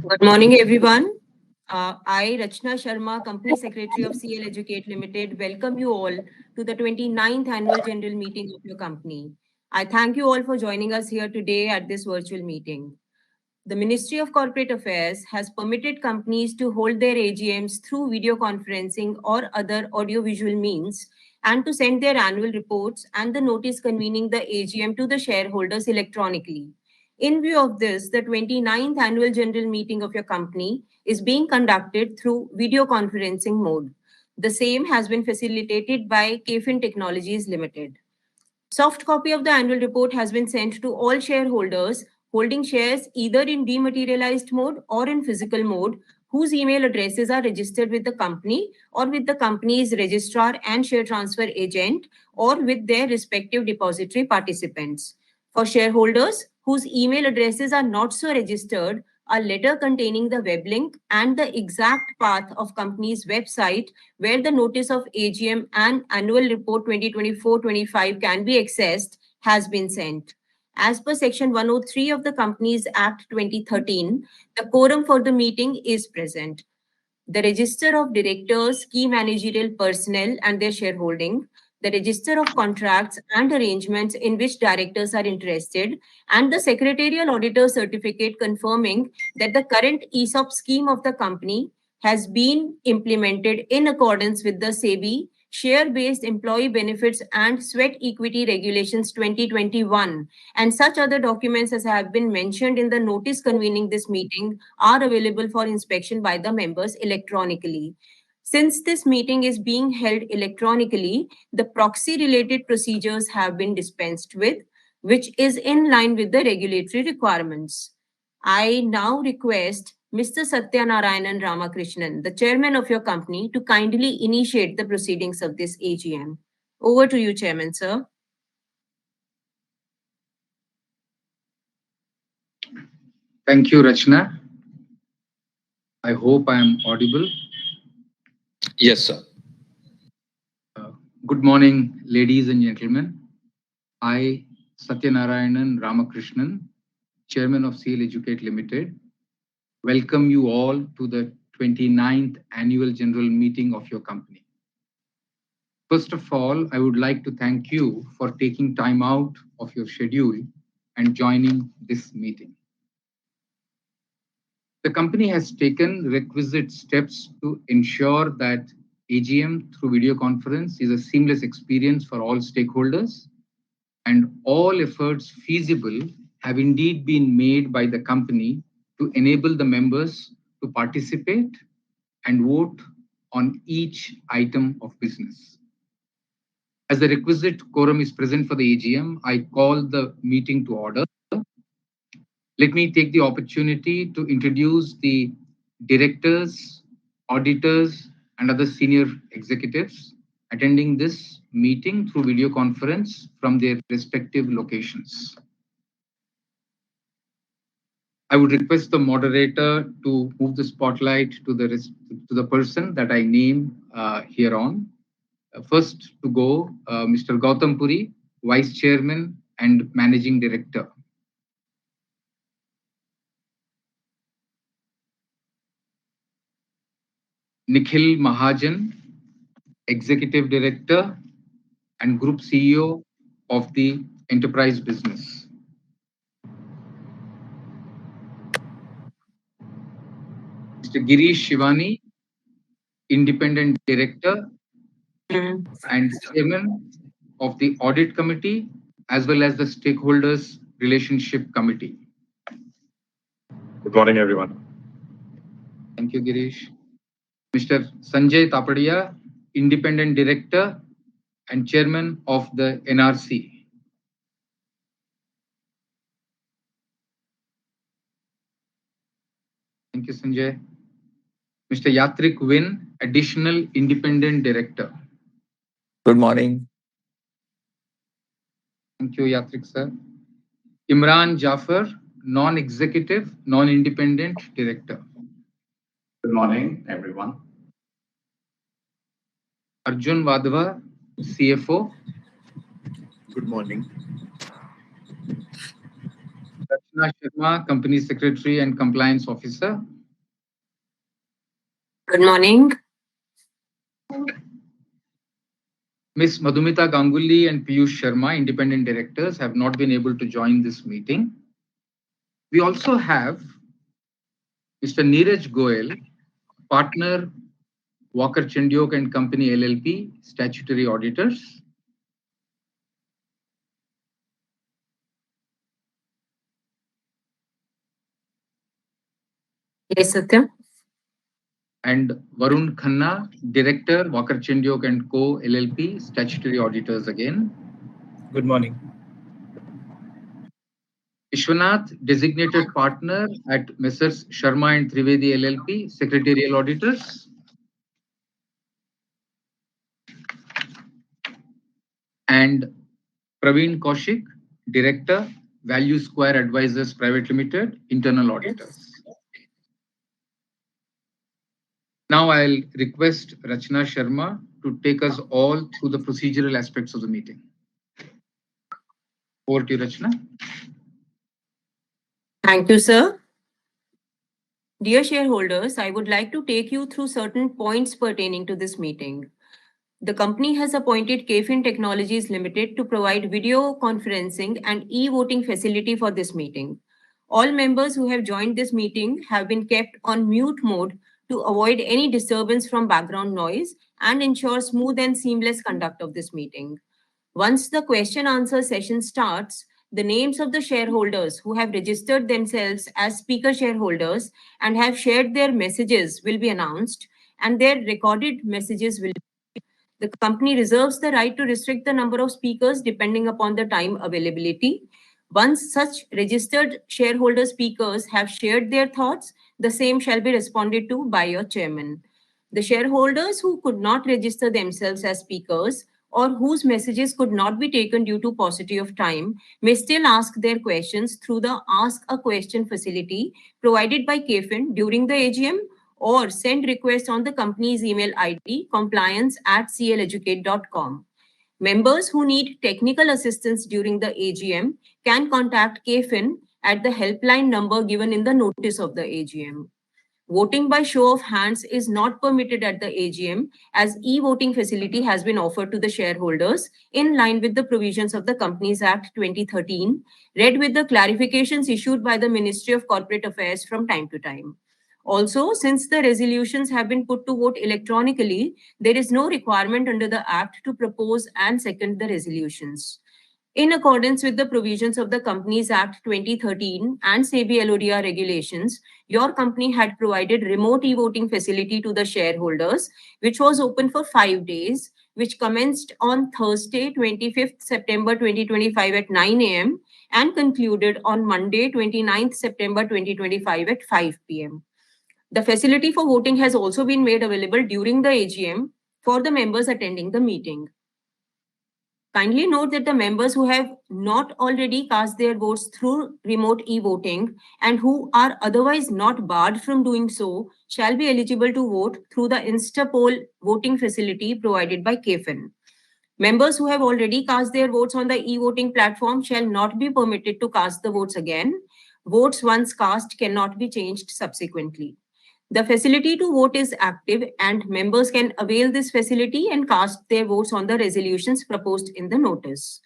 Good morning, everyone. I, Rachna Sharma, Company Secretary of CL Educate Limited, welcome you all to the 29th Annual General Meeting of your company. I thank you all for joining us here today at this virtual meeting. The Ministry of Corporate Affairs has permitted companies to hold their AGMs through video conferencing or other audiovisual means and to send their annual reports and the notice convening the AGM to the shareholders electronically. In view of this, the 29th Annual General Meeting of your company is being conducted through video conferencing mode. The same has been facilitated by KFIN Technologies Limited. Soft copy of the annual report has been sent to all shareholders holding shares either in dematerialized mode or in physical mode whose email addresses are registered with the company or with the company's registrar and share transfer agent or with their respective depository participants. For shareholders whose email addresses are not so registered, a letter containing the web link and the exact path of company's website where the notice of AGM and annual report 2024-25 can be accessed has been sent. As per Section 103 of the Companies Act 2013, the quorum for the meeting is present. The register of directors, key managerial personnel and their shareholding, the register of contracts and arrangements in which directors are interested, and the secretarial auditor certificate confirming that the current ESOP scheme of the company has been implemented in accordance with the SEBI Share-Based Employee Benefits and Sweat Equity Regulations 2021, and such other documents as have been mentioned in the notice convening this meeting are available for inspection by the members electronically. Since this meeting is being held electronically, the proxy-related procedures have been dispensed with, which is in line with the regulatory requirements. I now request Mr. Satyanarayanan Ramakrishnan, the chairman of your company, to kindly initiate the proceedings of this AGM. Over to you, Chairman, sir. Thank you, Rachna. I hope I am audible. Yes, sir. Good morning, ladies and gentlemen. I, Satyanarayanan Ramakrishnan, Chairman of CL Educate Limited, welcome you all to the 29th Annual General Meeting of your company. First of all, I would like to thank you for taking time out of your schedule and joining this meeting. The company has taken requisite steps to ensure that AGM through video conference is a seamless experience for all stakeholders, and all efforts feasible have indeed been made by the company to enable the members to participate and vote on each item of business. As the requisite quorum is present for the AGM, I call the meeting to order. Let me take the opportunity to introduce the directors, auditors, and other senior executives attending this meeting through video conference from their respective locations. I would request the moderator to move the spotlight to the person that I name here on. First to go, Mr. Gautam Puri, Vice Chairman and Managing Director. Nikhil Mahajan, Executive Director and Group CEO of the Enterprise Business. Mr. Girish Shivani, Independent Director and Chairman of the Audit Committee as well as the Stakeholders Relationship Committee. Good morning, everyone. Thank you, Girish. Mr. Sanjay Tapadia, Independent Director and Chairman of the NRC. Thank you, Sanjay. Mr. Yatrik Win, Additional Independent Director. Good morning. Thank you, Yatrik, sir. Imran Jafar, Non-Executive, Non-Independent Director. Good morning, everyone. Arjun Wadhwa, CFO. Good morning. Rachna Sharma, Company Secretary and Compliance Officer. Good morning. Ms. Madhumita Ganguly and Piyush Sharma, independent directors, have not been able to join this meeting. We also have Mr. Neeraj Goel, partner, Walker Chendiok and Company LLP, statutory auditors. Yes, Satya. And Varun Khanna, director, Walker Chendiok and Co. LLP, statutory auditors again. Good morning. Vishwanath, designated partner at Messrs. Sharma and Trivedi LLP, secretarial auditors. And Praveen Kaushik, director, Value Square Advisors Private Limited, internal auditors. Now I'll request Rachna Sharma to take us all through the procedural aspects of the meeting. Over to you, Rachna. Thank you, sir. Dear shareholders, I would like to take you through certain points pertaining to this meeting. The company has appointed KFin Technologies Limited to provide video conferencing and e-voting facility for this meeting. All members who have joined this meeting have been kept on mute mode to avoid any disturbance from background noise and ensure smooth and seamless conduct of this meeting. Once the question answer session starts, the names of the shareholders who have registered themselves as speaker shareholders and have shared their messages will be announced, and their recorded messages will. The company reserves the right to restrict the number of speakers depending upon the time availability. Once such registered shareholder speakers have shared their thoughts, the same shall be responded to by your chairman. The shareholders who could not register themselves as speakers or whose messages could not be taken due to paucity of time may still ask their questions through the Ask a Question facility provided by KFin during the AGM, or send requests on the company's email ID compliance@cleducate.com. Members who need technical assistance during the AGM can contact KFin at the helpline number given in the notice of the AGM. Voting by show of hands is not permitted at the AGM, as e-voting facility has been offered to the shareholders in line with the provisions of the Companies Act 2013, read with the clarifications issued by the Ministry of Corporate Affairs from time to time. Also, since the resolutions have been put to vote electronically, there is no requirement under the Act to propose and second the resolutions. In accordance with the provisions of the Companies Act 2013 and SEBI LODR regulations, your company had provided remote e-voting facility to the shareholders, which was open for 5 days, which commenced on Thursday, 25th September 2025 at 9 a.m. and concluded on Monday, 29th September 2025 at 5 p.m. The facility for voting has also been made available during the AGM for the members attending the meeting. Kindly note that the members who have not already cast their votes through remote e-voting and who are otherwise not barred from doing so shall be eligible to vote through the InstaPoll voting facility provided by KFin. Members who have already cast their votes on the e-voting platform shall not be permitted to cast the votes again. Votes once cast cannot be changed subsequently. The facility to vote is active, and members can avail this facility and cast their votes on the resolutions proposed in the notice.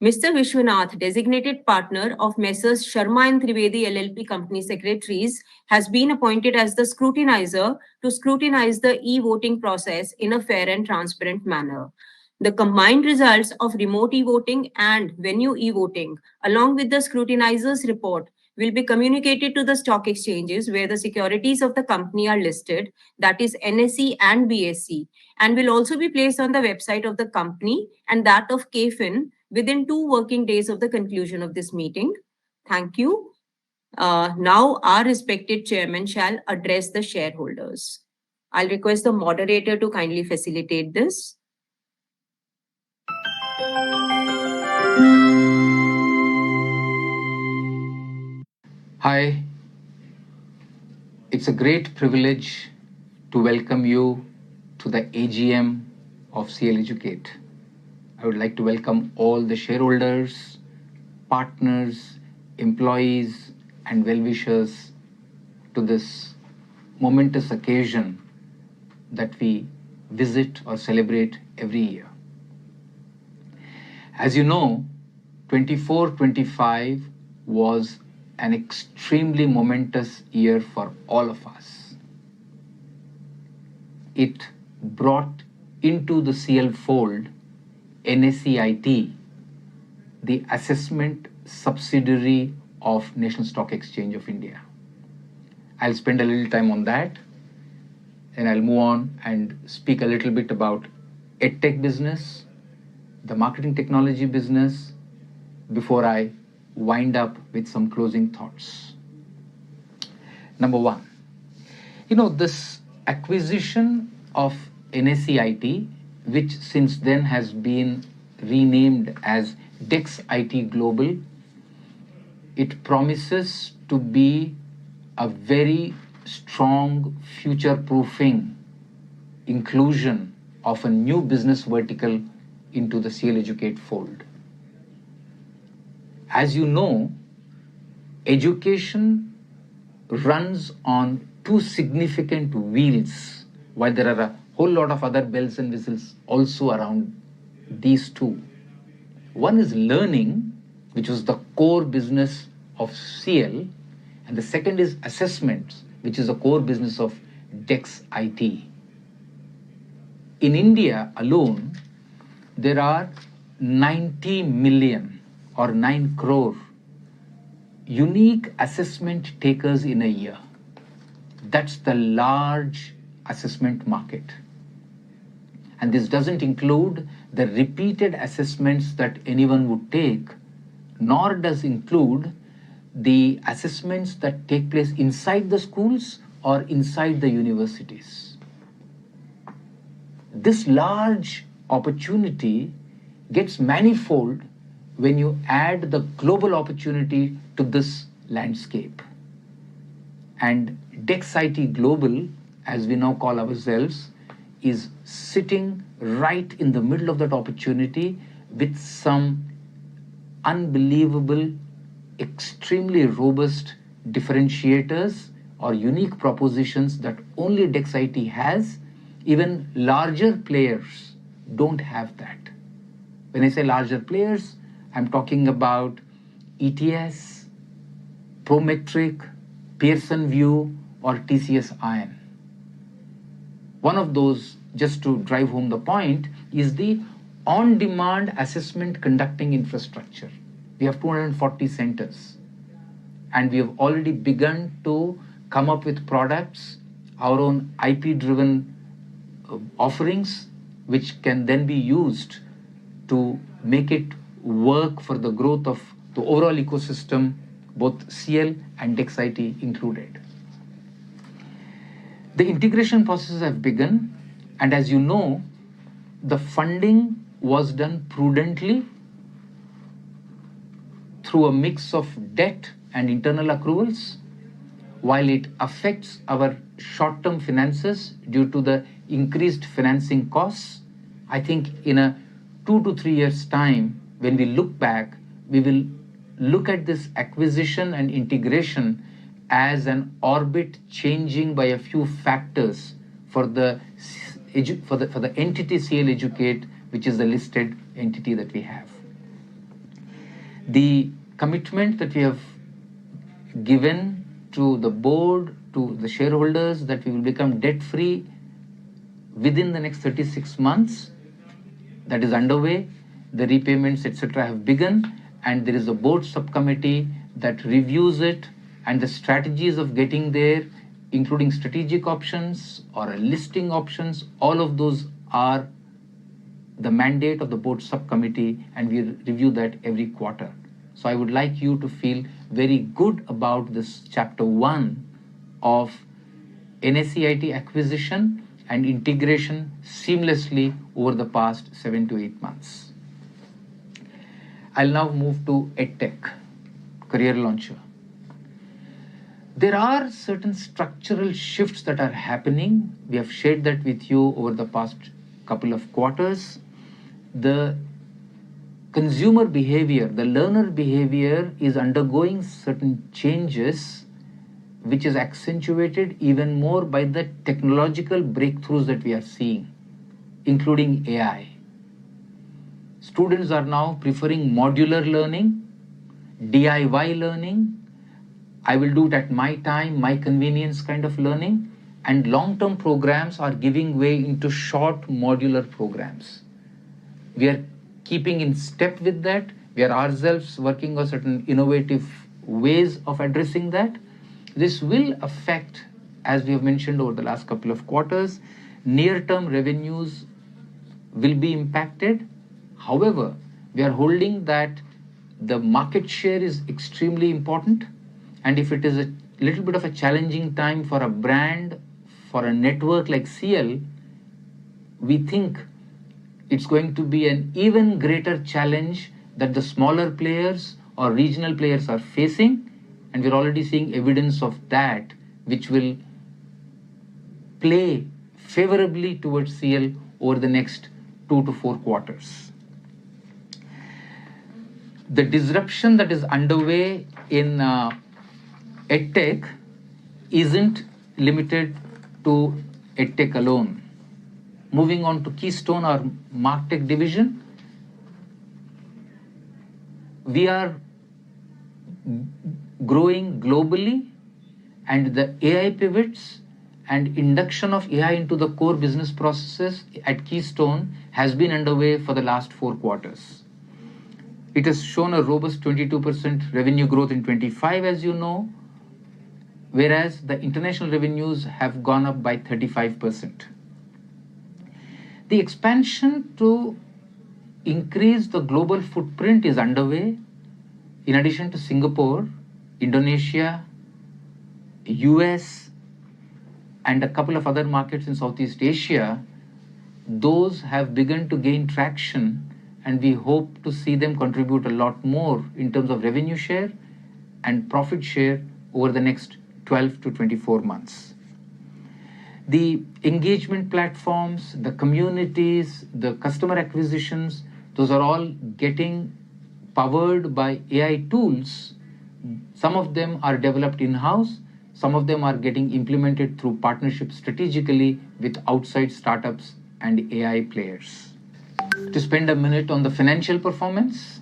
Mr. Vishwanath, designated partner of Messrs. Sharma and Trivedi LLP Company Secretaries, has been appointed as the scrutinizer to scrutinize the e-voting process in a fair and transparent manner. The combined results of remote e-voting and venue e-voting, along with the scrutinizer's report, will be communicated to the stock exchanges where the securities of the company are listed, that is NSE and BSE, and will also be placed on the website of the company and that of KFin within 2 working days of the conclusion of this meeting. Thank you. Now our respected chairman shall address the shareholders. I'll request the moderator to kindly facilitate this. Hi, it's a great privilege to welcome you to the AGM of CL Educate. I would like to welcome all the shareholders, partners, employees, and well-wishers to this momentous occasion that we visit or celebrate every year. As you know, 24-25 was an extremely momentous year for all of us. It brought into the CL fold NSEIT, the assessment subsidiary of National Stock Exchange of India. I'll spend a little time on that, and I'll move on and speak a little bit about EdTech business, the marketing technology business, before I wind up with some closing thoughts. Number one, this acquisition of NSEIT, which since then has been renamed as Dex IT Global, it promises to be a very strong future-proofing inclusion of a new business vertical into the CL Educate fold. As you know, education runs on two significant wheels, while there are a whole lot of other bells and whistles also around these two. One is learning, which was the core business of CL, and the second is assessments, which is a core business of Dex IT. In India alone, there are 90 million or 9 crore unique assessment takers in a year. That's the large assessment market. And this doesn't include the repeated assessments that anyone would take, nor does include the assessments that take place inside the schools or inside the universities. This large opportunity gets manifold when you add the global opportunity to this landscape. And Dex IT Global, as we now call ourselves, is sitting right in the middle of that opportunity with some unbelievable, extremely robust differentiators or unique propositions that only Dex IT has. Even larger players don't have that. When I say larger players, I'm talking about ETS, Prometric, Pearson VUE, or TCS Iron. One of those, just to drive home the point, is the on-demand assessment conducting infrastructure. We have 240 centers, and we have already begun to come up with products, our own IP-driven offerings, which can then be used to make it work for the growth of the overall ecosystem, both CL and Dex IT included. The integration processes have begun, and as you know, the funding was done prudently through a mix of debt and internal accruals. While it affects our short-term finances due to the increased financing costs, I think in a 2 to 3 years' time, when we look back, we will look at this acquisition and integration as an orbit changing by a few factors for the entity CL Educate, which is the listed entity that we have. The commitment that we have given to the board, to the shareholders, that we will become debt-free within the next 36 months, that is underway. The repayments, etc., have begun, and there is a board subcommittee that reviews it, and the strategies of getting there, including strategic options or a listing options, all of those are the mandate of the board subcommittee, and we review that every quarter. So I would like you to feel very good about this chapter 1 of NSEIT acquisition and integration seamlessly over the past 7 to 8 months. I'll now move to EdTech, Career Launcher. There are certain structural shifts that are happening. We have shared that with you over the past couple of quarters. The consumer behavior, the learner behavior is undergoing certain changes which is accentuated even more by the technological breakthroughs that we are seeing, including AI. Students are now preferring modular learning, DIY learning, I will do it at my time, my convenience kind of learning, and long-term programs are giving way into short modular programs. We are keeping in step with that. We are ourselves working on certain innovative ways of addressing that. This will affect, as we have mentioned over the last couple of quarters, near-term revenues will be impacted. However, we are holding that the market share is extremely important, and if it is a little bit of a challenging time for a brand, for a network like CL, we think it's going to be an even greater challenge that the smaller players or regional players are facing, and we're already seeing evidence of that, which will play favorably towards CL over the next 2 to 4 quarters. The disruption that is underway in EdTech isn't limited to EdTech alone. Moving on to Keystone, our MarTech division, we are growing globally, and the AI pivots and induction of AI into the core business processes at Keystone has been underway for the last 4 quarters. It has shown a robust 22% revenue growth in 25, as you know, whereas the international revenues have gone up by 35%. The expansion to increase the global footprint is underway. In addition to Singapore, Indonesia, US, and a couple of other markets in Southeast Asia, those have begun to gain traction, and we hope to see them contribute a lot more in terms of revenue share and profit share over the next 12 to 24 months. The engagement platforms, the communities, the customer acquisitions, those are all getting powered by AI tools. Some of them are developed in-house, some of them are getting implemented through partnerships strategically with outside startups and AI players. To spend a minute on the financial performance,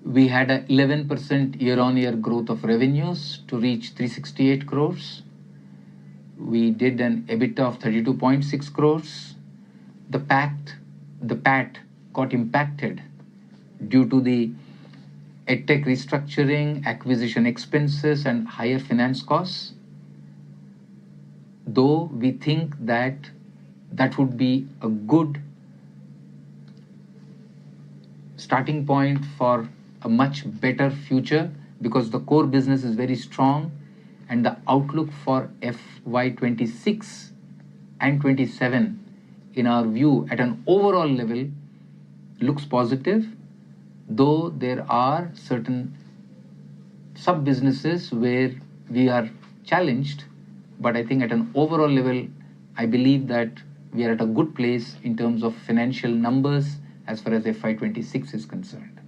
we had an 11% year-on-year growth of revenues to reach 368 crores. We did an EBITDA of 32.6 crores. The PAT got impacted due to the EdTech restructuring, acquisition expenses, and higher finance costs. Though we think that that would be a good starting point for a much better future, because the core business is very strong and the outlook for FY26 and 27, in our view, at an overall level, looks positive, though there are certain sub-businesses where we are challenged. But I think at an overall level, I believe that we are at a good place in terms of financial numbers as far as FY26 is concerned.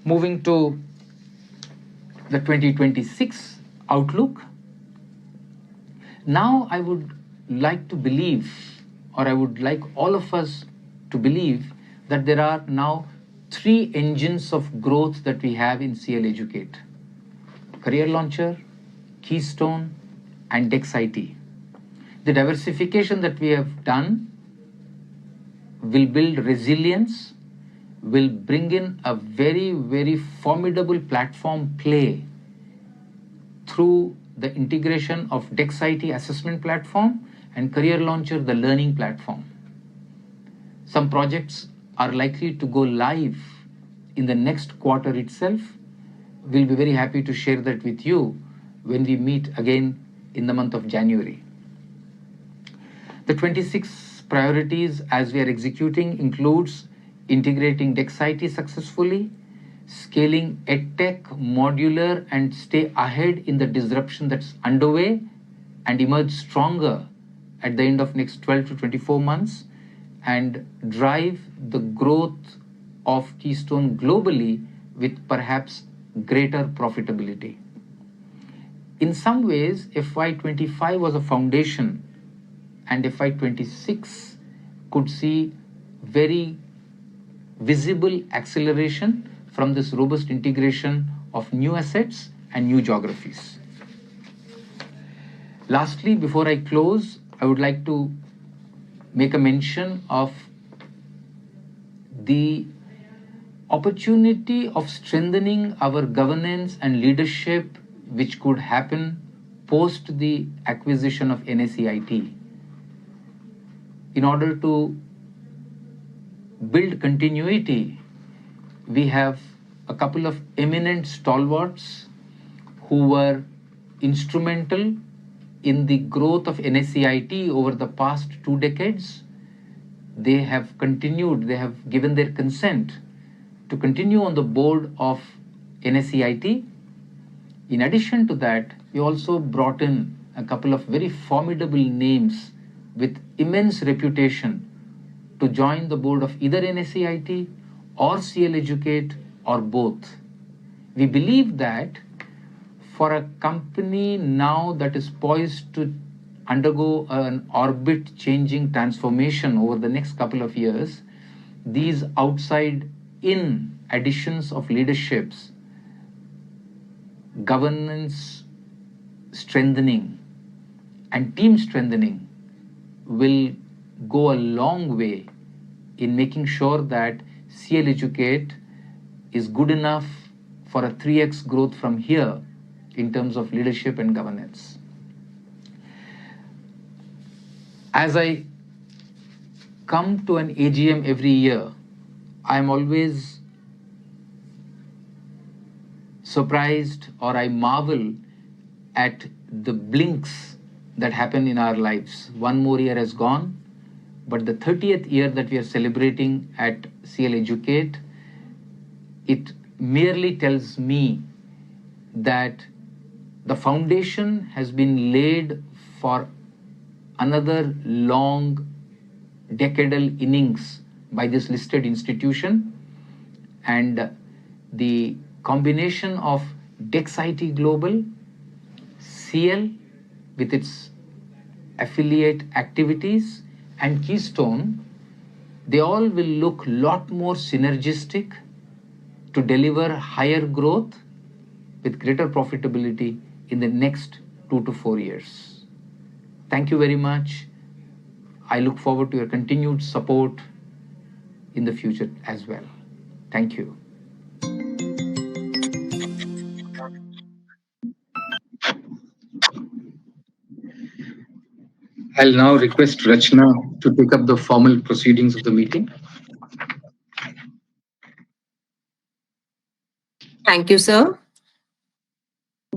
Moving to the 2026 outlook, now I would like to believe, or I would like all of us to believe, that there are now 3 engines of growth that we have in CL Educate: Career Launcher, Keystone, and DexIT. The diversification that we have done will build resilience, will bring in a very, very formidable platform play through the integration of DexIT assessment platform and Career Launcher, the learning platform. Some projects are likely to go live in the next quarter itself. We'll be very happy to share that with you when we meet again in the month of January. The 26 priorities as we are executing includes integrating DexIT successfully, scaling EdTech modular and stay ahead in the disruption that's underway and emerge stronger at the end of next 12 to 24 months, and drive the growth of Keystone globally with perhaps greater profitability. In some ways, FY25 was a foundation, and FY26 could see very visible acceleration from this robust integration of new assets and new geographies. Lastly, before I close, I would like to make a mention of the opportunity of strengthening our governance and leadership, which could happen post the acquisition of NSEIT. In order to build continuity, we have a couple of eminent stalwarts who were instrumental in the growth of NSEIT over the past 2 decades. They have continued, they have given their consent to continue on the board of NSEIT. In addition to that, we also brought in a couple of very formidable names with immense reputation to join the board of either NSEIT or CL Educate or both. We believe that for a company now that is poised to undergo an orbit changing transformation over the next couple of years, these outside in additions of leaderships, governance strengthening and team strengthening will go a long way in making sure that CL Educate is good enough for a 3x growth from here in terms of leadership and governance. As I come to an AGM every year, I'm always surprised, or I marvel at the blinks that happen in our lives. One more year has gone, but the 30th year that we are celebrating at CL Educate, it merely tells me that the foundation has been laid for another long decadal innings by this listed institution, and the combination of DexIT Global, CL with its affiliate activities, and Keystone, they all will look a lot more synergistic to deliver higher growth with greater profitability in the next 2 to 4 years. Thank you very much. I look forward to your continued support in the future as well. Thank you. I'll now request Rachna to take up the formal proceedings of the meeting. Thank you, sir.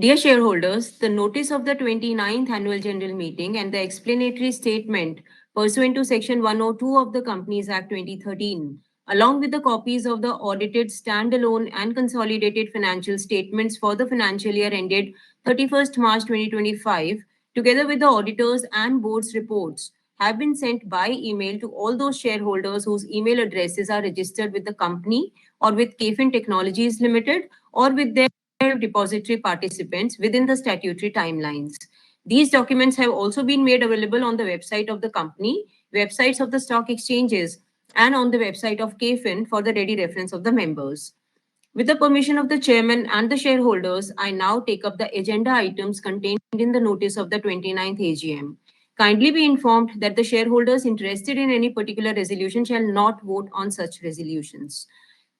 Dear shareholders, the notice of the 29th Annual General Meeting and the explanatory statement pursuant to Section 102 of the Companies Act 2013, along with the copies of the audited standalone and consolidated financial statements for the financial year ended 31st March 2025, together with the auditors and board's reports, have been sent by email to all those shareholders whose email addresses are registered with the company or with KFin Technologies Limited or with their depository participants within the statutory timelines. These documents have also been made available on the website of the company, websites of the stock exchanges, and on the website of KFin for the ready reference of the members. With the permission of the chairman and the shareholders, I now take up the agenda items contained in the notice of the 29th AGM. Kindly be informed that the shareholders interested in any particular resolution shall not vote on such resolutions.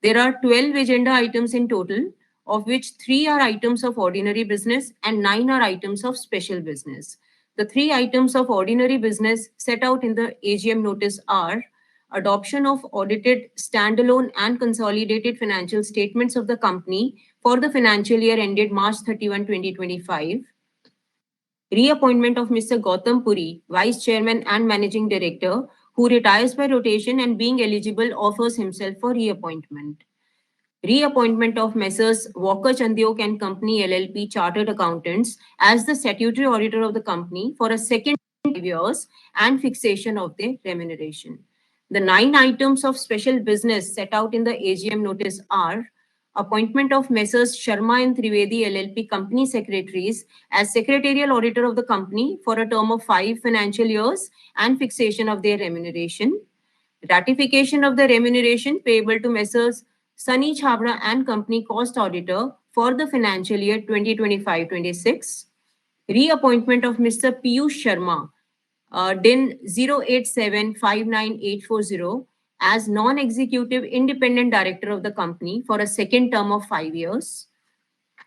There are 12 agenda items in total, of which 3 are items of ordinary business and 9 are items of special business. The 3 items of ordinary business set out in the AGM notice are adoption of audited standalone and consolidated financial statements of the company for the financial year ended March 31, 2025, reappointment of Mr. Gautam Puri, Vice Chairman and Managing Director, who retires by rotation and being eligible offers himself for reappointment. Reappointment of Messrs. Walker Chandiok and Company LLP Chartered Accountants as the statutory auditor of the company for a second 5 years and fixation of their remuneration. The 9 items of special business set out in the AGM notice are appointment of Messrs. Sharma and Trivedi LLP company secretaries as secretarial auditor of the company for a term of 5 financial years and fixation of their remuneration. Ratification of the remuneration payable to Messrs. Sunny Chabra and Company Cost Auditor for the financial year 2025-26. Reappointment of Mr. Piyush Sharma, DIN 08759840, as non-executive independent director of the company for a second term of 5 years.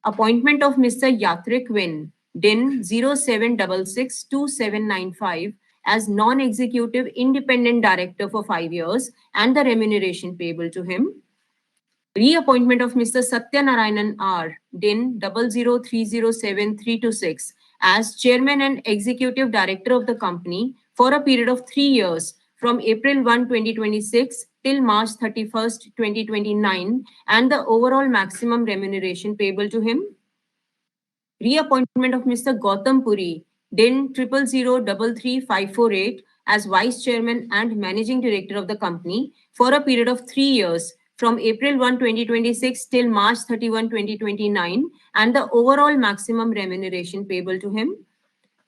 Appointment of Mr. Yatrik Win, DIN 07662795, as non-executive independent director for 5 years and the remuneration payable to him. Reappointment of Mr. Satyanarayanan R, DIN 00307326, as chairman and executive director of the company for a period of 3 years from April 1, 2026 till March 31st, 2029, and the overall maximum remuneration payable to him. Reappointment of Mr. Gautam Puri, DIN 00033548, as vice chairman and managing director of the company for a period of 3 years from April 1, 2026 till March 31, 2029, and the overall maximum remuneration payable to him.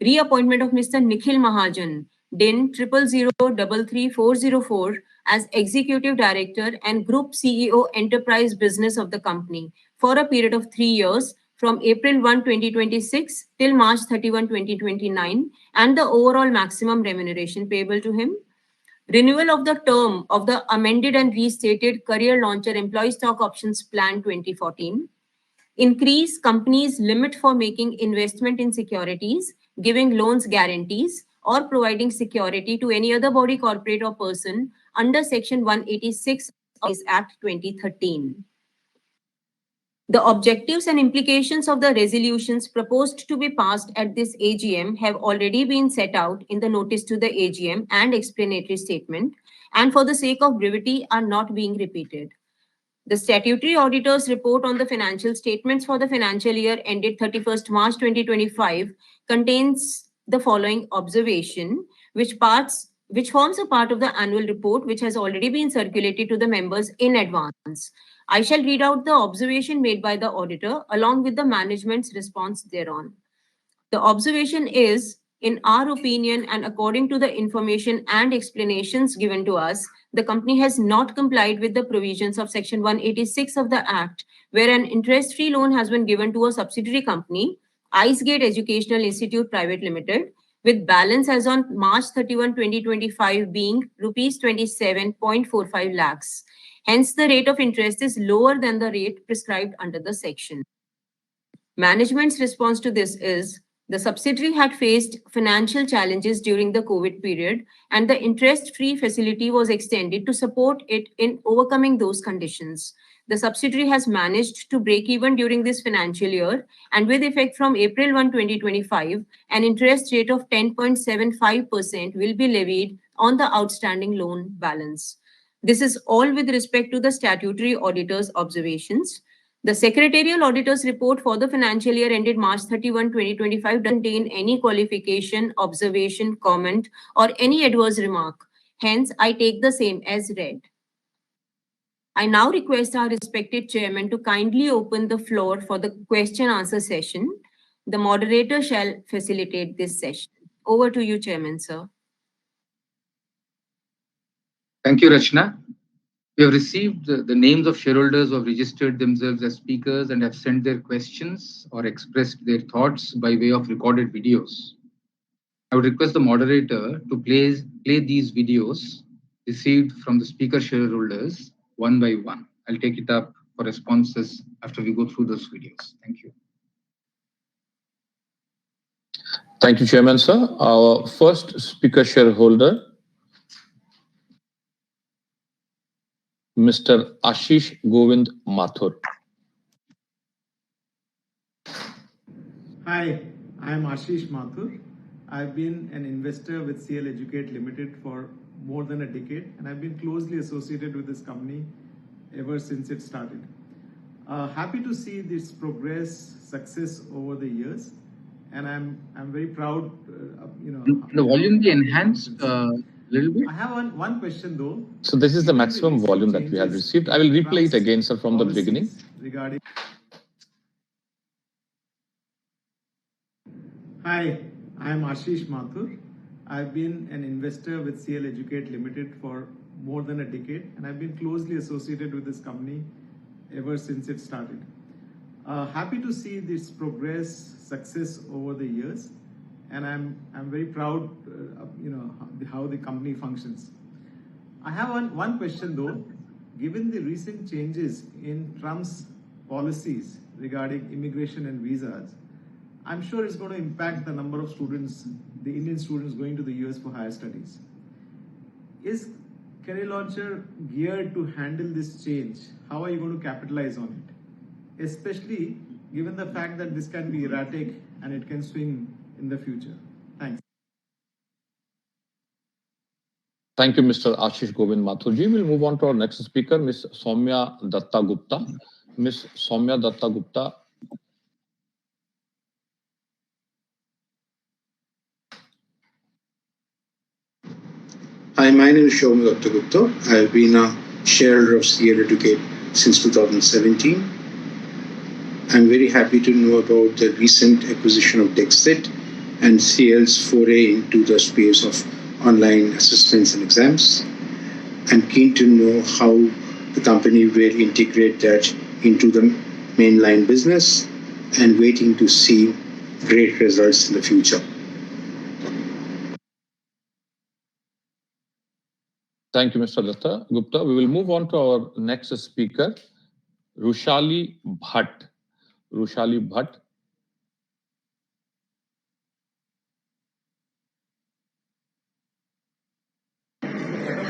Reappointment of Mr. Nikhil Mahajan, DIN 00033404, as executive director and group CEO enterprise business of the company for a period of 3 years from April 1, 2026 till March 31, 2029, and the overall maximum remuneration payable to him. Renewal of the term of the amended and restated Career Launcher Employee Stock Options Plan 2014. Increase company's limit for making investment in securities, giving loans guarantees, or providing security to any other body, corporate, or person under Section 186 of this Act 2013. The objectives and implications of the resolutions proposed to be passed at this AGM have already been set out in the notice to the AGM and explanatory statement, and for the sake of brevity are not being repeated. The statutory auditor's report on the financial statements for the financial year ended 31st March 2025 contains the following observation, which forms a part of the annual report, which has already been circulated to the members in advance. I shall read out the observation made by the auditor along with the management's response thereon. The observation is, in our opinion and according to the information and explanations given to us, the company has not complied with the provisions of Section 186 of the Act, where an interest-free loan has been given to a subsidiary company, Icegate Educational Institute Private Limited, with balance as on March 31, 2025 being rupees 27.45 lakhs. Hence, the rate of interest is lower than the rate prescribed under the section. Management's response to this is, the subsidiary had faced financial challenges during the COVID period, and the interest-free facility was extended to support it in overcoming those conditions. The subsidiary has managed to break even during this financial year, and with effect from April 1, 2025, an interest rate of 10.75% will be levied on the outstanding loan balance. This is all with respect to the statutory auditor's observations. The secretarial auditor's report for the financial year ended March 31, 2025 doesn't contain any qualification, observation, comment, or any adverse remark. Hence, I take the same as read. I now request our respected chairman to kindly open the floor for the question-answer session. The moderator shall facilitate this session. Over to you, Chairman, sir. Thank you, Rachna. We have received the names of shareholders who have registered themselves as speakers and have sent their questions or expressed their thoughts by way of recorded videos. I would request the moderator to play these videos received from the speaker shareholders one by one. I'll take it up for responses after we go through those videos. Thank you. Thank you, Chairman, sir. Our first speaker shareholder, Mr. Ashish Govind Mathur. Hi, I am Ashish Mathur. I've been an investor with CL Educate Limited for more than a decade, and I've been closely associated with this company ever since it started. Happy to see this progress, success over the years, and I'm very proud. The volume be enhanced a little bit. I have one question though. So this is the maximum volume that we have received. I will replay it again, sir, from the beginning. regarding. Hi, I am Ashish Mathur. I've been an investor with CL Educate Limited for more than a decade, and I've been closely associated with this company ever since it started. Happy to see this progress, success over the years, and I'm very proud, how the company functions. I have one question though. Given the recent changes in Trump's policies regarding immigration and visas, I'm sure it's going to impact the number of students, the Indian students going to the US for higher studies. Is Career Launcher geared to handle this change? How are you going to capitalize on it? Especially given the fact that this can be erratic and it can swing in the future. Thanks. Thank you, Mr. Ashish Govind Mathurji. We'll move on to our next speaker, Ms. Soumya Datta Gupta. Ms. Soumya Datta Gupta. Hi, my name is Soumya Datta Gupta. I've been a shareholder of CL Educate since 2017. I'm very happy to know about the recent acquisition of Dexit and CL's foray into the space of online assessments and exams. I'm keen to know how the company will integrate that into the mainline business and waiting to see great results in the future. Thank you, Mr. Datta Gupta. We will move on to our next speaker, Rushali Bhatt. Rushali Bhatt.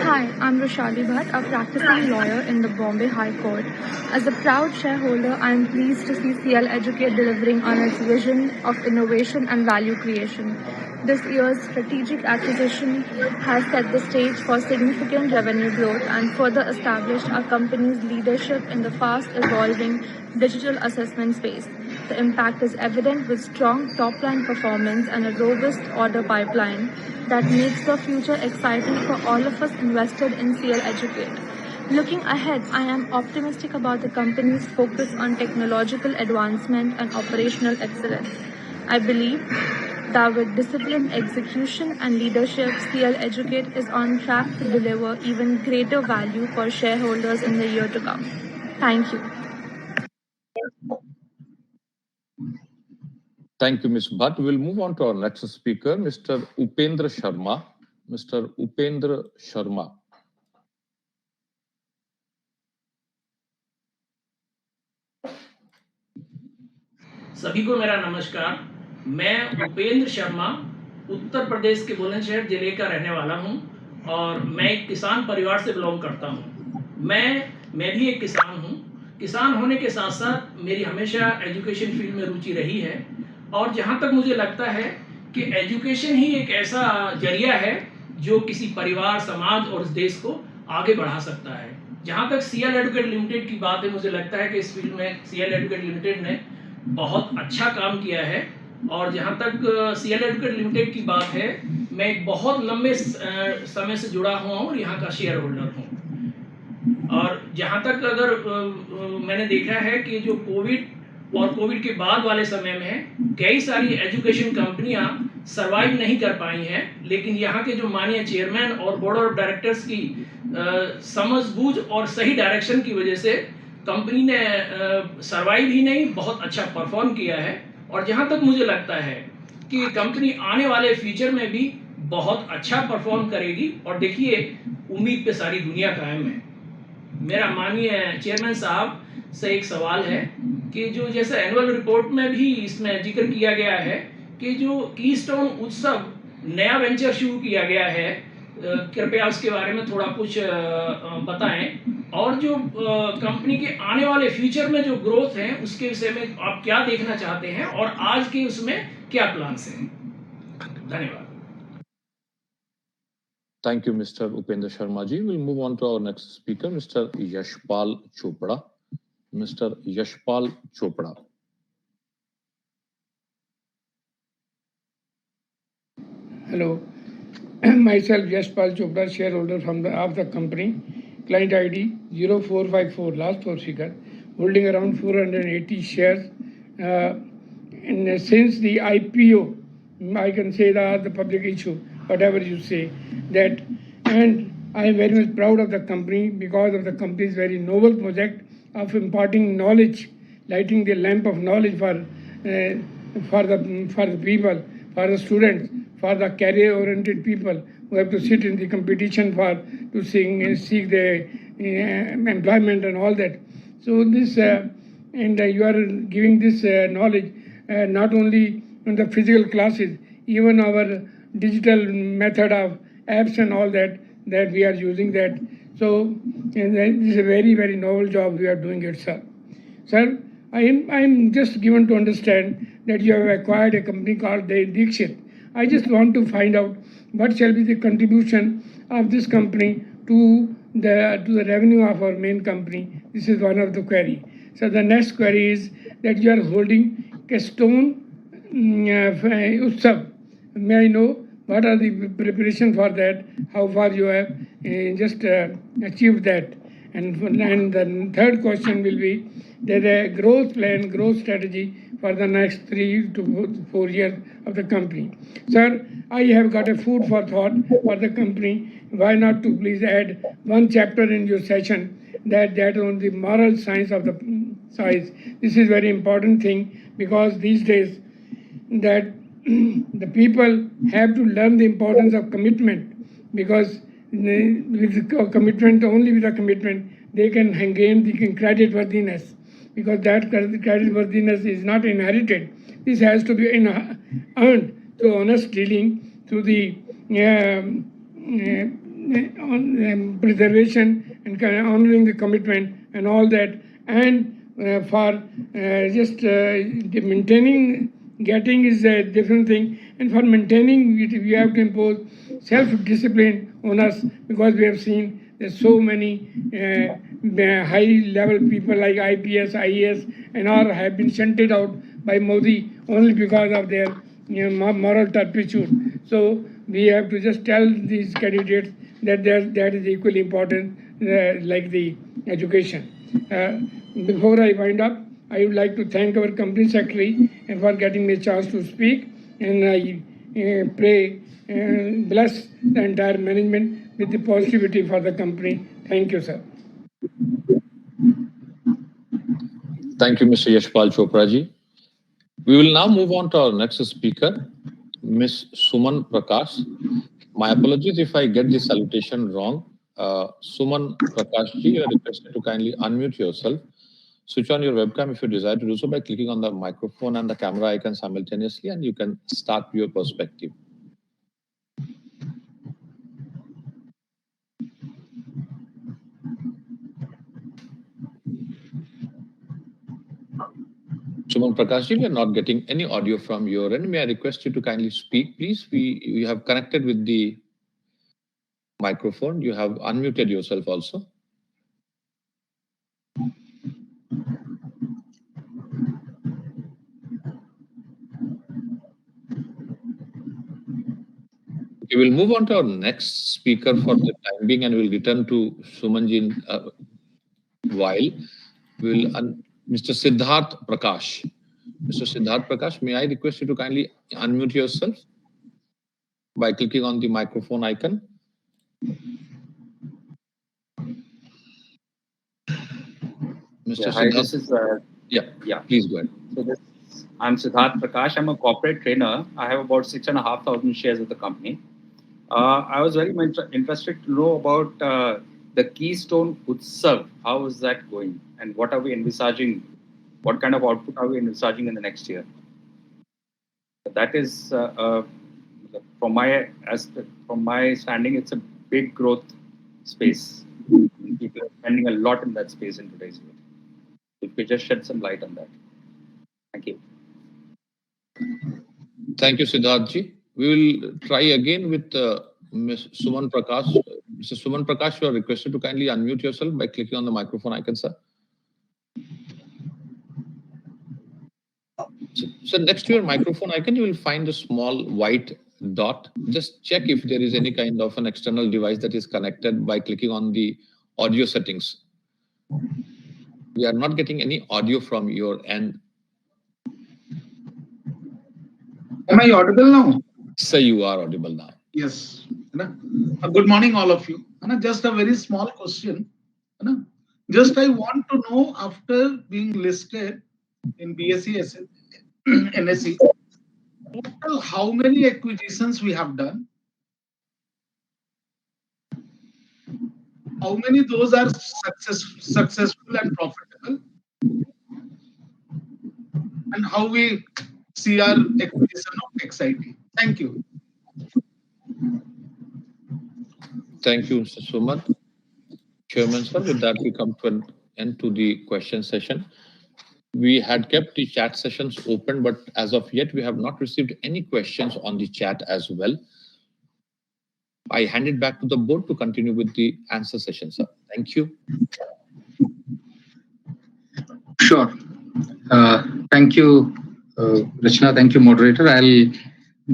Hi, I'm Roshali Bhatt, a practicing lawyer in the Bombay High Court. As a proud shareholder, I am pleased to see CL Educate delivering on its vision of innovation and value creation. This year's strategic acquisition has set the stage for significant revenue growth and further established our company's leadership in the fast-evolving digital assessment space. The impact is evident with strong top-line performance and a robust order pipeline that makes the future exciting for all of us invested in CL Educate. Looking ahead, I am optimistic about the company's focus on technological advancement and operational excellence. I believe that with disciplined execution and leadership, CL Educate is on track to deliver even greater value for shareholders in the year to come. Thank you. Thank you, Ms. Bhatt. We'll move on to our next speaker, Mr. Upendra Sharma. Mr. Upendra Sharma. सभी को मेरा नमस्कार। मैं उपेंद्र शर्मा उत्तर प्रदेश के बुलंदशहर जिले का रहने वाला हूं और मैं एक किसान परिवार से बिलोंग करता हूं। मैं भी एक किसान हूं। किसान होने के साथ साथ मेरी हमेशा एजुकेशन फील्ड में रुचि रही है और जहां तक मुझे लगता है कि एजुकेशन ही एक ऐसा जरिया है जो किसी परिवार, समाज और देश को आगे बढ़ा सकता है। जहां तक सीएल एजुकेट लिमिटेड की बात है, मुझे लगता है कि इस फील्ड में सीएल एजुकेट लिमिटेड ने बहुत अच्छा काम किया है और जहां तक सीएल एजुकेट लिमिटेड की बात है, मैं एक बहुत लंबे समय से जुड़ा हुआ हूं और यहाँ का शेयर होल्डर हूं। और जहां तक अगर मैंने देखा है कि जो कोविड और कोविड के बाद वाले समय में कई सारी एजुकेशन कंपनियां सरवाइव नहीं कर पाई हैं, लेकिन यहाँ के जो माननीय चेयरमैन और बोर्ड ऑफ डायरेक्टर्स की समझबूझ और सही डायरेक्शन की वजह से कंपनी ने सरवाइव ही नहीं, बहुत अच्छा परफॉर्म किया है। और जहां तक मुझे लगता है कि कंपनी आने वाले फ्यूचर में भी बहुत अच्छा परफॉर्म करेगी और देखिए, उम्मीद पे सारी दुनिया कायम है। मेरा माननीय चेयरमैन साहब से एक सवाल है कि जो जैसे एनुअल रिपोर्ट में भी इसमें जिक्र किया गया है कि जो कीस्टोन उत्सव नया वेंचर शुरू किया गया है, कृपया उसके बारे में थोड़ा कुछ बताएं और जो कंपनी के आने वाले फ्यूचर में जो ग्रोथ है उसके विषय में आप क्या देखना चाहते हैं और आज के उसमें क्या प्लान्स हैं। धन्यवाद। Thank you, Mr. Upendra Sharma ji. We'll move on to our next speaker, Mr. Yashpal Chopra. Mr. Yashpal Chopra. Hello, myself Yashpal Chopra, shareholder of the company. Client ID 0454, last four figure holding around 480 shares. And since the IPO, I can say that the public issue, whatever you say, that, and I am very much proud of the company because of the company's very noble project of imparting knowledge, lighting the lamp of knowledge for the people, for the students, for the career-oriented people who have to sit in the competition to seek the employment and all that. So this and you are giving this knowledge not only in the physical classes, even our digital method of apps and all that we are using that. So and this is a very novel job we are doing it, sir. Sir, I am just given to understand that you have acquired a company called Dixit. I just want to find out what shall be the contribution of this company to the revenue of our main company. This is one of the query. So the next query is that you are holding a stone Utsav. May I know what are the preparation for that? How far you have just achieved that? And the third question will be that a growth plan, growth strategy for the next 3 to 4 years of the company. Sir, I have got a food for thought for the company. Why not to please add one chapter in your session that on the moral science of the size. This is very important thing because these days that the people have to learn the importance of commitment because with commitment, only with a commitment, they can gain the credit worthiness because that credit worthiness is not inherited. This has to be earned through honest dealing, through the preservation and honoring the commitment and all that, and for just maintaining. Getting is a different thing, and for maintaining it, we have to impose self-discipline on us because we have seen there's so many high-level people like IPS, IAS, and all have been shunted out by Modi only because of their moral turpitude. So we have to just tell these candidates that that is equally important like the education. Before I wind up, I would like to thank our company secretary for getting me a chance to speak, and I pray and bless the entire management with the positivity for the company. Thank you, sir. Thank you, Mr. Yashpal Chopra ji. We will now move on to our next speaker, Ms. Suman Prakash. My apologies if I get the salutation wrong. Suman Prakash ji, you are requested to kindly unmute yourself. Switch on your webcam if you desire to do so by clicking on the microphone and the camera icon simultaneously, and you can start your perspective. Suman Prakash ji, we are not getting any audio from your end. May I request you to kindly speak, please? We have connected with the microphone. You have unmuted yourself also. We will move on to our next speaker for the time being, and we'll return to Sumanji in a while. Mr. Siddharth Prakash. Mr. Siddharth Prakash, may I request you to kindly unmute yourself by clicking on the microphone icon? Mr. Hi, Siddharth. this is Please go ahead. So I'm Siddharth Prakash. I'm a corporate trainer. I have about 6,500 shares of the company. I was very much interested to know about the Keystone Utsav. How is that going, and what are we envisaging? What kind of output are we envisaging in the next year? That is, from my standing, it's a big growth space. People are spending a lot in that space in today's world. If we just shed some light on that. Thank you. Thank you, Siddharthji. We will try again with Ms. Suman Prakash. Mr. Suman Prakash, you are requested to kindly unmute yourself by clicking on the microphone icon, sir. So next to your microphone icon, you will find a small white dot. Just check if there is any kind of an external device that is connected by clicking on the audio settings. We are not getting any audio from your end. Am I audible now? Sir, you are audible now. Yes. Good morning, all of you. Just a very small question. Just I want to know, after being listed in BSE NSE, total how many acquisitions we have done? How many those are successful and profitable? And how we see our acquisition of XIT? Thank you. Thank you, Mr. Sumant. Chairman, sir, with that we come to an end to the question session. We had kept the chat sessions open, but as of yet, we have not received any questions on the chat as well. I hand it back to the board to continue with the answer session, sir. Thank you. Sure. Thank you, Rachna. Thank you, moderator. I'll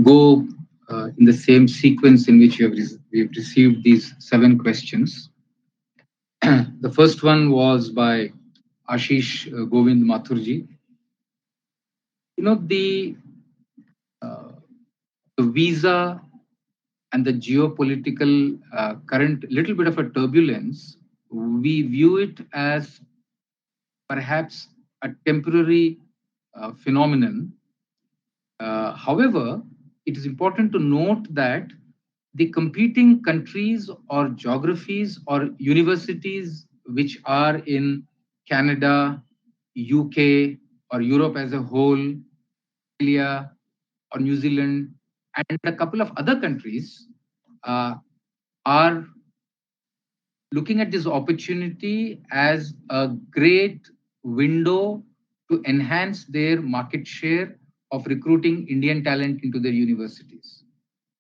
go in the same sequence in which we've received these 7 questions. The first one was by Ashish Govind Mathurji. The visa and the geopolitical current little bit of a turbulence, we view it as perhaps a temporary phenomenon. However, it is important to note that the competing countries or geographies or universities which are in Canada, UK, or Europe as a whole, Australia, or New Zealand, and a couple of other countries are looking at this opportunity as a great window to enhance their market share of recruiting Indian talent into their universities.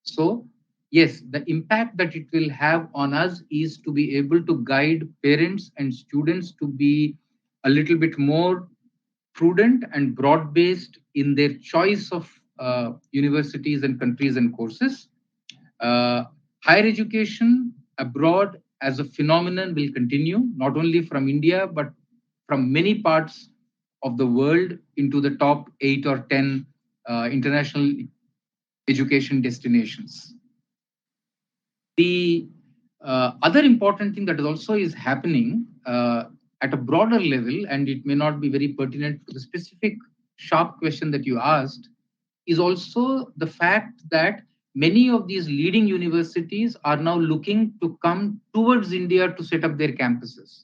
So, yes, the impact that it will have on us is to be able to guide parents and students to be a little bit more prudent and broad-based in their choice of universities and countries and courses. Higher education abroad as a phenomenon will continue, not only from India, but from many parts of the world into the top 8 or 10 international education destinations. The other important thing that is also is happening at a broader level, and it may not be very pertinent to the specific sharp question that you asked, is also the fact that many of these leading universities are now looking to come towards India to set up their campuses.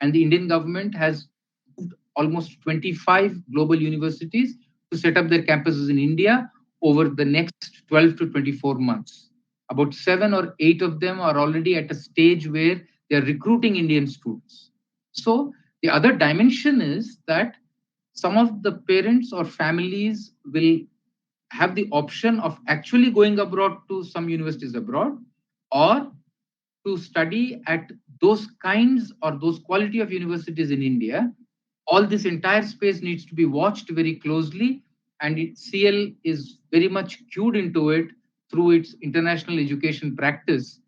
And the Indian government has moved almost 25 global universities to set up their campuses in India over the next 12 to 24 months. About 7 or 8 of them are already at a stage where they're recruiting Indian students. So the other dimension is that some of the parents or families will have the option of actually going abroad to some universities abroad, or to study at those kinds or those quality of universities in India. All this entire space needs to be watched very closely, and CL is very much cued into it through its international education practice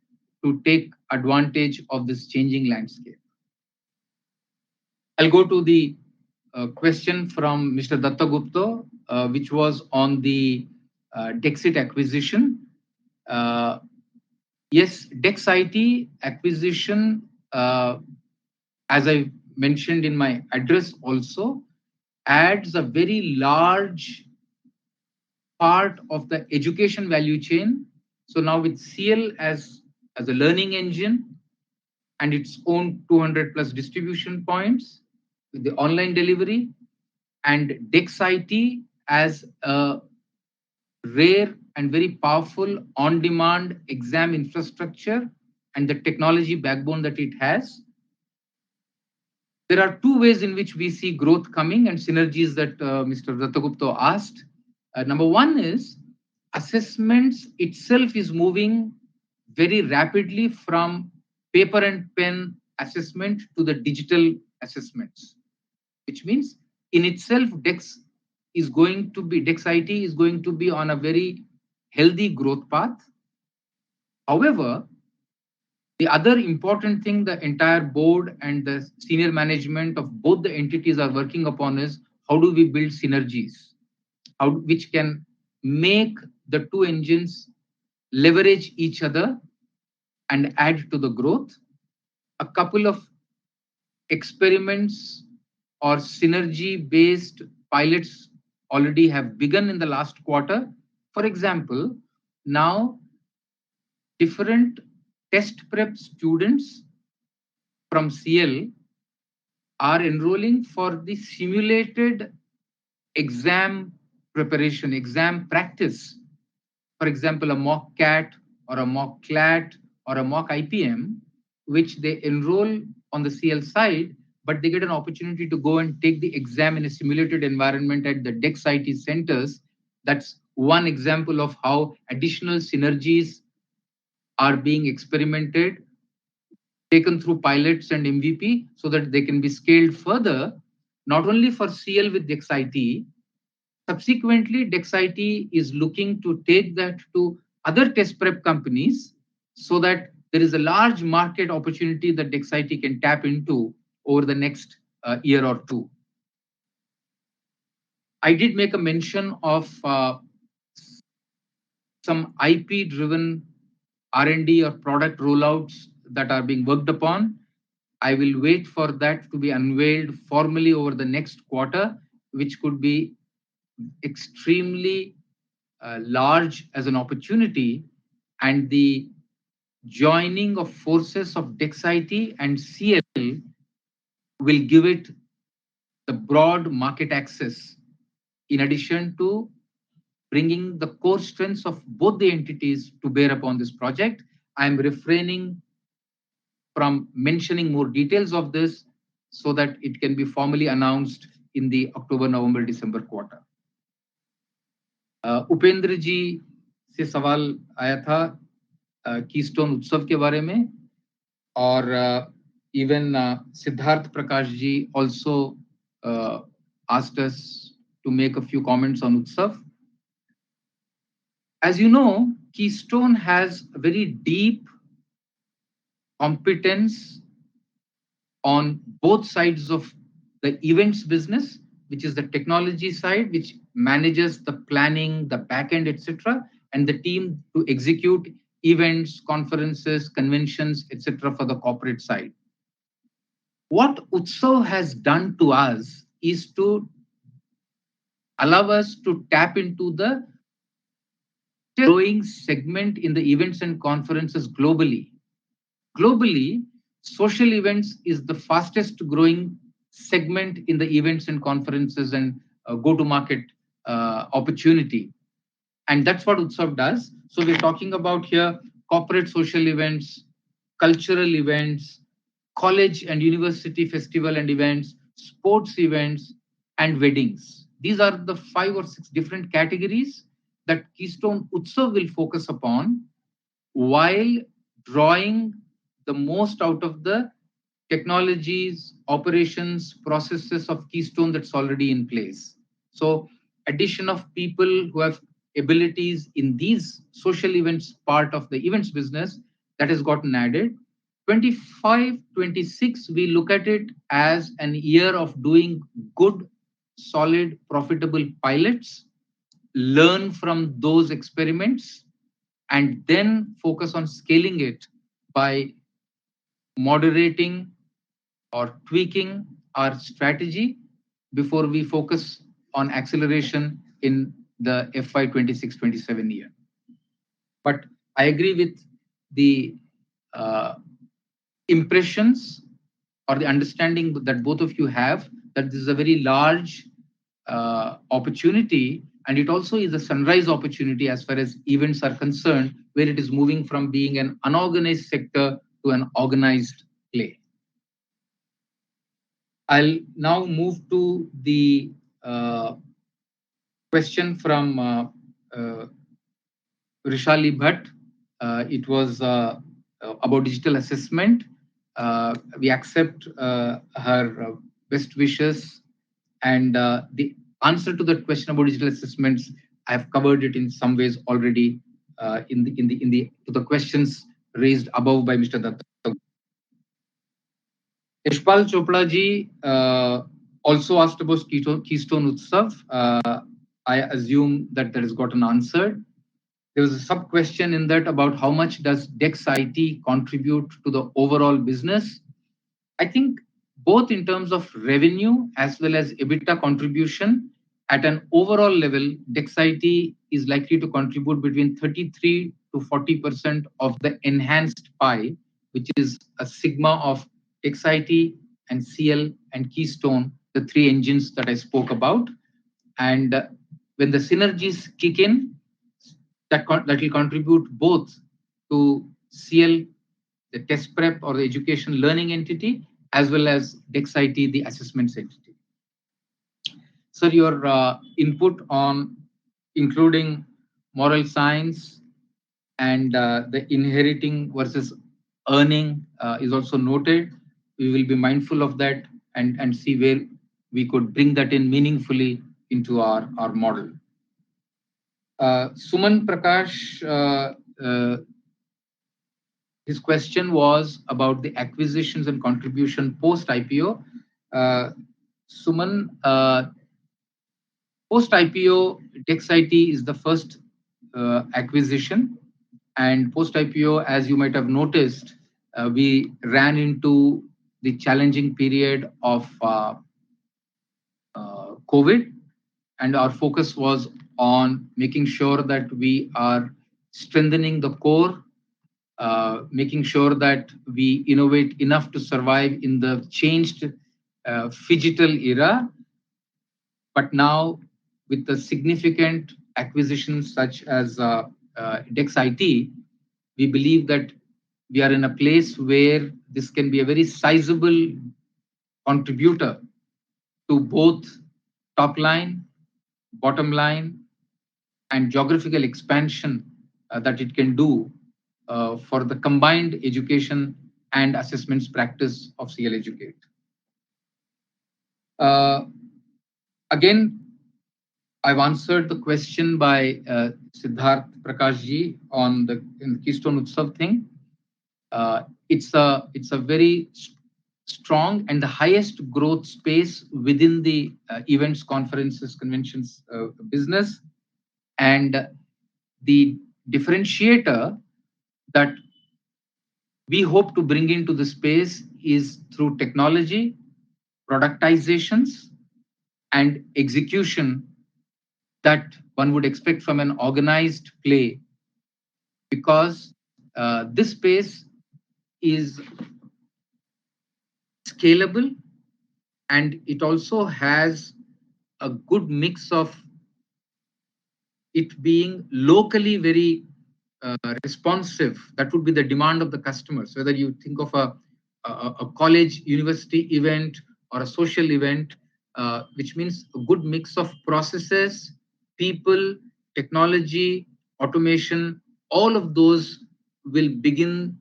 to take advantage of this changing landscape. I'll go to the question from Mr. Datta Gupta, which was on the Dexit acquisition. Yes, DexIT acquisition, as I mentioned in my address also, adds a very large part of the education value chain. So now with CL as a learning engine and its own 200 plus distribution points with the online delivery, and DexIT as a rare and very powerful on-demand exam infrastructure and the technology backbone that it has. There are 2 ways in which we see growth coming and synergies that Mr. Dattagupta asked. Number 1 is assessments itself is moving very rapidly from paper and pen assessment to the digital assessments, which means in itself DexIT is going to be on a very healthy growth path. However, The other important thing the entire board and the senior management of both the entities are working upon is how do we build synergies, which can make the two engines leverage each other and add to the growth. A couple of experiments or synergy-based pilots already have begun in the last quarter. For example, now different test prep students from CL are enrolling for the simulated exam preparation, exam practice. For example, a mock CAT or a mock CLAT or a mock IPM, which they enroll on the CL side, but they get an opportunity to go and take the exam in a simulated environment at the DEX IT centers. That's one example of how additional synergies are being experimented, taken through pilots and MVP, so that they can be scaled further, not only for CL with DEX IT. Subsequently, DEX IT is looking to take that to other test prep companies so that there is a large market opportunity that DEX IT can tap into over the next year or two. I did make a mention of some IP-driven R&D or product rollouts that are being worked upon. I will wait for that to be unveiled formally over the next quarter, which could be extremely large as an opportunity, and the joining of forces of DEX IT and CL will give it the broad market access, in addition to bringing the core strengths of both the entities to bear upon this project. I am refraining from mentioning more details of this so that it can be formally announced in the October, November, December quarter. Upendra जी से सवाल आया था keystone उत्सव के बारे में, और even Siddharth Prakash ji also asked us to make a few comments on Utsav. As you know, Keystone has a very deep competence on both sides of the events business, which is the technology side, which manages the planning, the backend, etc., and the team to execute events, conferences, conventions, etc., for the corporate side. What Utsav has done to us is to allow us to tap into the growing segment in the events and conferences globally. Globally, social events is the fastest growing segment in the events and conferences and go-to-market opportunity. And that's what Utsav does. So we're talking about here corporate social events, cultural events, college and university festival and events, sports events, and weddings. These are the 5 or 6 different categories that Keystone Utsav will focus upon while drawing the most out of the technologies, operations, processes of Keystone that's already in place. So addition of people who have abilities in these social events part of the events business, that has gotten added. 25, 26, we look at it as an year of doing good, solid, profitable pilots, learn from those experiments, and then focus on scaling it by moderating or tweaking our strategy before we focus on acceleration in the FY 26-27 year. But I agree with the impressions or the understanding that both of you have, that this is a very large opportunity, and it also is a sunrise opportunity as far as events are concerned, where it is moving from being an unorganized sector to an organized play. I'll now move to the question from Rishali Bhatt. It was about digital assessment. We accept her best wishes, and the answer to that question about digital assessments, I have covered it in some ways already to the questions raised above by Mr. Datta. Yashpal Chopra ji also asked about Keystone Utsav. I assume that has gotten answered. There was a sub question in that about how much does DEX IT contribute to the overall business. I think both in terms of revenue as well as EBITDA contribution, at an overall level, DEX IT is likely to contribute between 33 to 40% of the enhanced pie, which is a sigma of DEX IT and CL and Keystone, the three engines that I spoke about. And when the synergies kick in, that will contribute both to CL, the test prep or the education learning entity, as well as DEX IT, the assessments entity. Sir, your input on including moral science and the inheriting versus earning is also noted. We will be mindful of that and see where we could bring that in meaningfully into our model. Suman Prakash, his question was about the acquisitions and contribution post IPO. Suman, post IPO, DEX IT is the first acquisition, and post IPO, as you might have noticed, we ran into the challenging period of COVID, and our focus was on making sure that we are strengthening the core, making sure that we innovate enough to survive in the changed phygital era. But now, with the significant acquisitions such as DEX IT, we believe that we are in a place where this can be a very sizable contributor to both top line, bottom line, and geographical expansion that it can do for the combined education and assessments practice of CL Educate. Again, I've answered the question by Siddharth Prakash ji on the Keystone Utsav thing. It's a very strong and the highest growth space within the events, conferences, conventions business. And the differentiator that we hope to bring into the space is through technology, productizations, and execution that one would expect from an organized play, because this space is scalable and it also has a good mix of it being locally very responsive. That would be the demand of the customers, whether you think of a college, university event or a social event, which means a good mix of processes, people, technology, automation, all of those will begin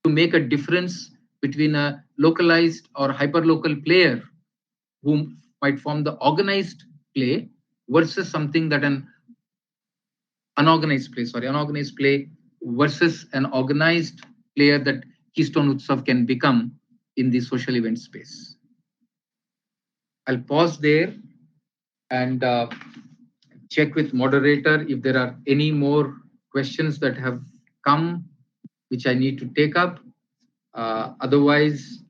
to make a difference between a localized or hyperlocal player who might form the organized play versus something that an unorganized play versus an organized player that Keystone Utsav can become in the social event space. I'll pause there and check with moderator if there are any more questions that have come, which I need to take up. Otherwise,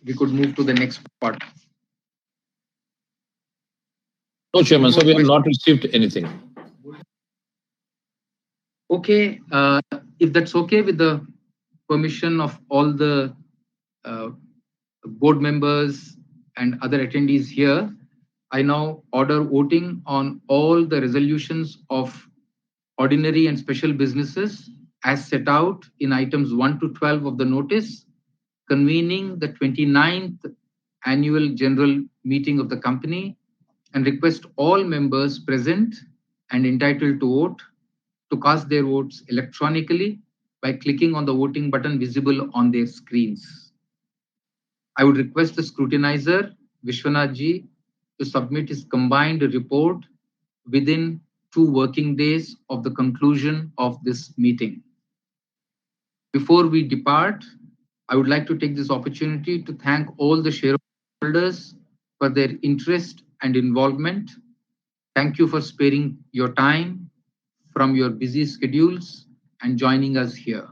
we could move to the next part. No, Chairman, so we have not received anything. Okay, if that's okay with the permission of all the board members and other attendees here, I now order voting on all the resolutions of ordinary and special businesses as set out in items 1 to 12 of the notice, convening the 29th annual general meeting of the company, and request all members present and entitled to vote to cast their votes electronically by clicking on the voting button visible on their screens. I would request the scrutinizer, Vishwanath ji, to submit his combined report within 2 working days of the conclusion of this meeting. Before we depart, I would like to take this opportunity to thank all the shareholders for their interest and involvement. Thank you for sparing your time from your busy schedules and joining us here.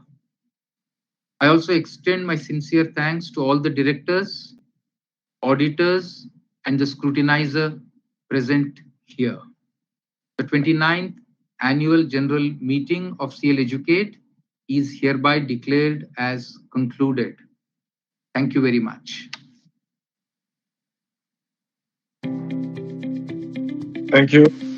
I also extend my sincere thanks to all the directors, auditors, and the scrutinizer present here. The 29th Annual General Meeting of CL Educate is hereby declared as concluded. Thank you very much. Thank you.